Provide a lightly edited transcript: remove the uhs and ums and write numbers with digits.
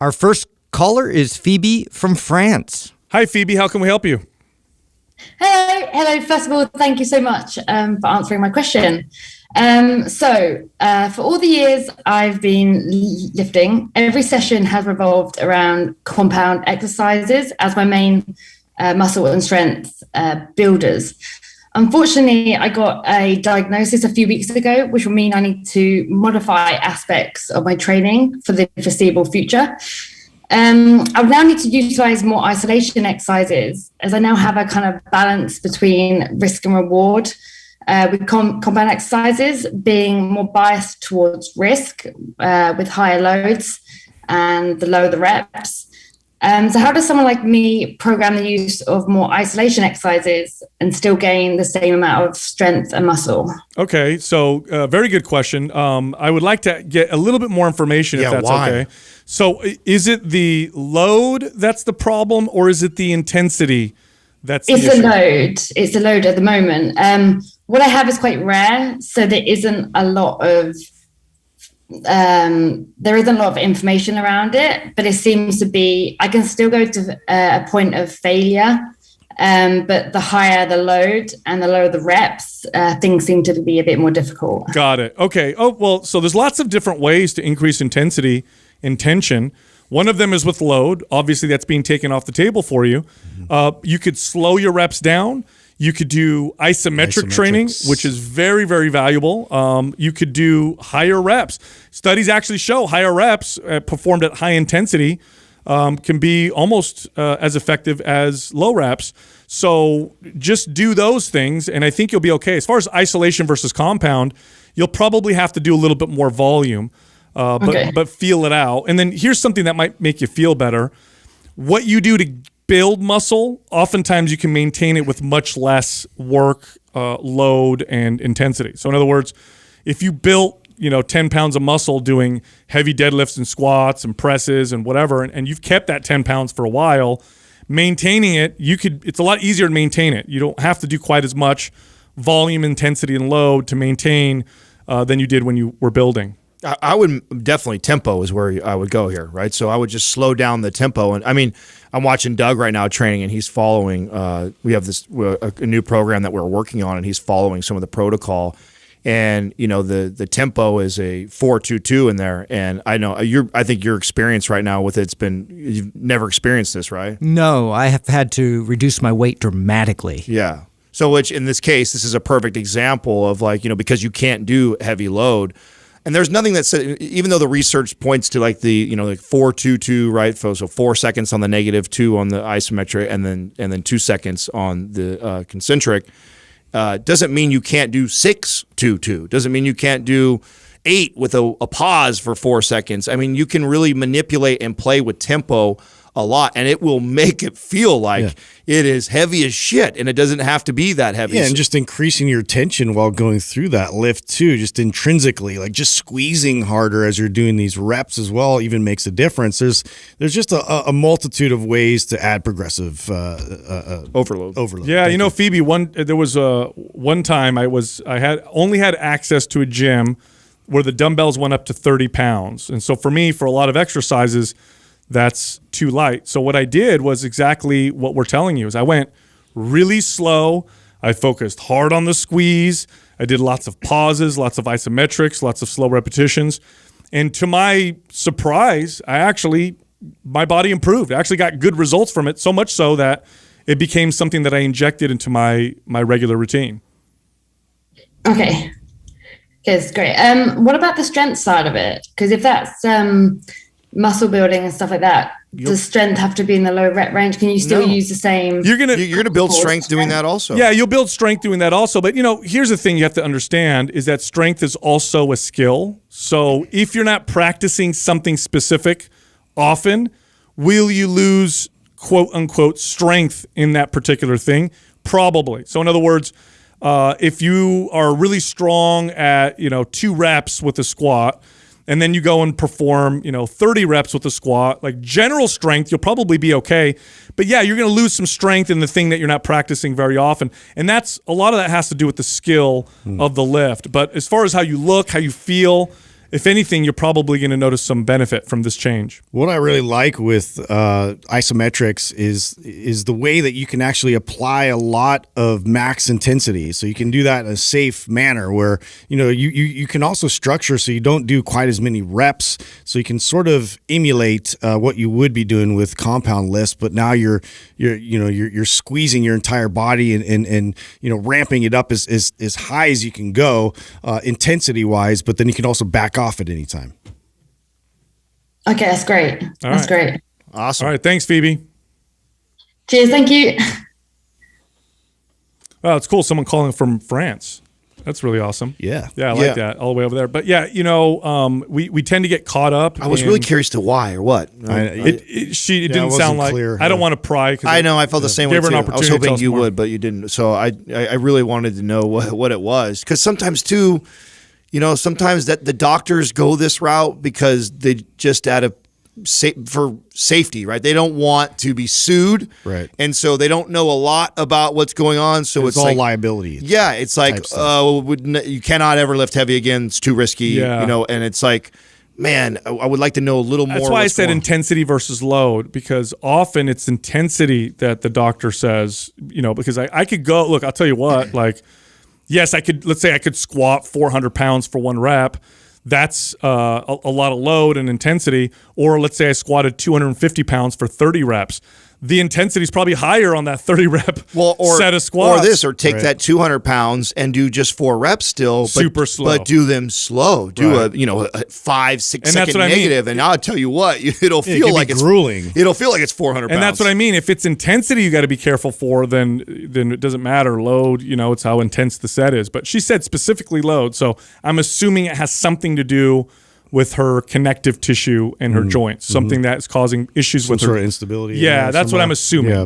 Our first caller is Phoebe from France. Hi, Phoebe. How can we help you? Hello. First of all, thank you so much for answering my question. For all the years I've been lifting, every session has revolved around compound exercises as my main muscle and strength builders. Unfortunately, I got a diagnosis a few weeks ago, which will mean I need to modify aspects of my training for the foreseeable future. I would now need to utilize more isolation exercises, as I now have a kind of balance between risk and reward, with compound exercises being more biased towards risk with higher loads and the lower the reps. So how does someone like me program the use of more isolation exercises and still gain the same amount of strength and muscle? Okay, so very good question. I would like to get a little bit more information if that's okay. So is it the load that's the problem, or is it the intensity that's the issue? It's a load. It's a load at the moment. What I have is quite rare, so there isn't a lot of information around it, but it seems to be, I can still go to a point of failure, but the higher the load and the lower the reps, things seem to be a bit more difficult. Got it. Okay. Oh, well, so there's lots of different ways to increase intensity and tension. One of them is with load. Obviously, that's being taken off the table for you. You could slow your reps down. You could do isometric training, which is very, very valuable. You could do higher reps. Studies actually show higher reps performed at high intensity can be almost as effective as low reps. So just do those things, and I think you'll be okay. As far as isolation versus compound, you'll probably have to do a little bit more volume, but feel it out. And then here's something that might make you feel better. What you do to build muscle, oftentimes you can maintain it with much less work, load, and intensity. So in other words, if you built 10 pounds of muscle doing heavy deadlifts and squats and presses and whatever, and you've kept that 10 pounds for a while, maintaining it, it's a lot easier to maintain it. You don't have to do quite as much volume, intensity, and load to maintain than you did when you were building. I would definitely, tempo is where I would go here, right? So I would just slow down the tempo. And I mean, I'm watching Doug right now training, and he's following, we have a new program that we're working on, and he's following some of the protocol. And, the tempo is a 4-2-2 in there. And I know I think your experience right now with you've never experienced this, right? No, I have had to reduce my weight dramatically. Yeah. So which in this case, this is a perfect example of because you can't do heavy load. And there's nothing that said, even though the research points to like 4-2-2, right? So 4 seconds on the -2 on the isometric, and then 2 seconds on the concentric, doesn't mean you can't do 6-2-2. Doesn't mean you can't do 8 with a pause for 4 seconds. I mean, you can really manipulate and play with tempo a lot, and it will make it feel like it is heavy as shit, and it doesn't have to be that heavy. Yeah, and just increasing your tension while going through that lift too, just intrinsically, like just squeezing harder as you're doing these reps as well even makes a difference. There's just a multitude of ways to add progressive overload. Yeah, Phoebe, there was one time I only had access to a gym where the dumbbells went up to 30 pounds. And so for me, for a lot of exercises, that's too light. So what I did was exactly what we're telling you is I went really slow. I focused hard on the squeeze. I did lots of pauses, lots of isometrics, lots of slow repetitions. And to my surprise, my body improved. I actually got good results from it, so much so that it became something that I injected into my regular routine. Okay, it's great. What about the strength side of it? Because if that's muscle building and stuff like that, does strength have to be in the low rep range? Can you still use the same? You're gonna build strength doing that also. Yeah, you'll build strength doing that also. But here's the thing you have to understand is that strength is also a skill. So if you're not practicing something specific often, will you lose quote unquote strength in that particular thing? Probably. So in other words, if you are really strong at 2 reps with a squat, and then you go and perform, 30 reps with a squat, like general strength, you'll probably be okay. But yeah, you're going to lose some strength in the thing that you're not practicing very often. And a lot of that has to do with the skill of the lift. But as far as how you look, how you feel, if anything, you're probably going to notice some benefit from this change. What I really like with isometrics is the way that you can actually apply a lot of max intensity. So you can do that in a safe manner where, you can also structure so you don't do quite as many reps. So you can sort of emulate what you would be doing with compound lifts, but now you're squeezing your entire body and ramping it up as high as you can go intensity wise, but then you can also back off at any time. Okay, that's great. That's great. Awesome. All right. Thanks, Phoebe. Cheers. Thank you. Wow, it's cool. Someone calling from France. That's really awesome. Yeah. Yeah, I like that all the way over there. But yeah, we tend to get caught up. I was really curious to why or what. It didn't sound like clear. I don't want to pry. I know. I felt the same way Gave her too. an I was opportunity to tell hoping us you more. would, but you didn't. So I really wanted to know what it was, because sometimes too, sometimes that the doctors go this route because they just for safety, right? They don't want to be sued, Right. And so they don't know a lot about what's going on. So It's it's all like liability. Yeah, it's like, type stuff. you cannot ever lift heavy again. It's too risky, Yeah. and it's like, man, I would like to know a little more. That's why I what's said going on. intensity versus load, because often it's intensity that the doctor says, because I could go, look, I'll tell you what, like, yes, let's say I could squat 400 pounds for one rep. That's a lot of load and intensity. Or let's say I squatted 250 pounds for 30 reps. The intensity is probably higher on that 30 rep set of squats. Or take that 200 pounds and do just 4 reps still, Super slow. but do them slow. Do a 5-6 And that's second what I mean. negative, and I'll tell you what, it'll it feel can like be it's grueling. It'll feel like it's 400 pounds. And that's what I mean. If it's intensity you got to be careful for, then it doesn't matter. Load, it's how intense the set is. But she said specifically load, so I'm assuming it has something to do with her connective tissue and her joints, something that's causing issues with her sort of instability. Yeah, that's what somewhere. I'm assuming. Yeah.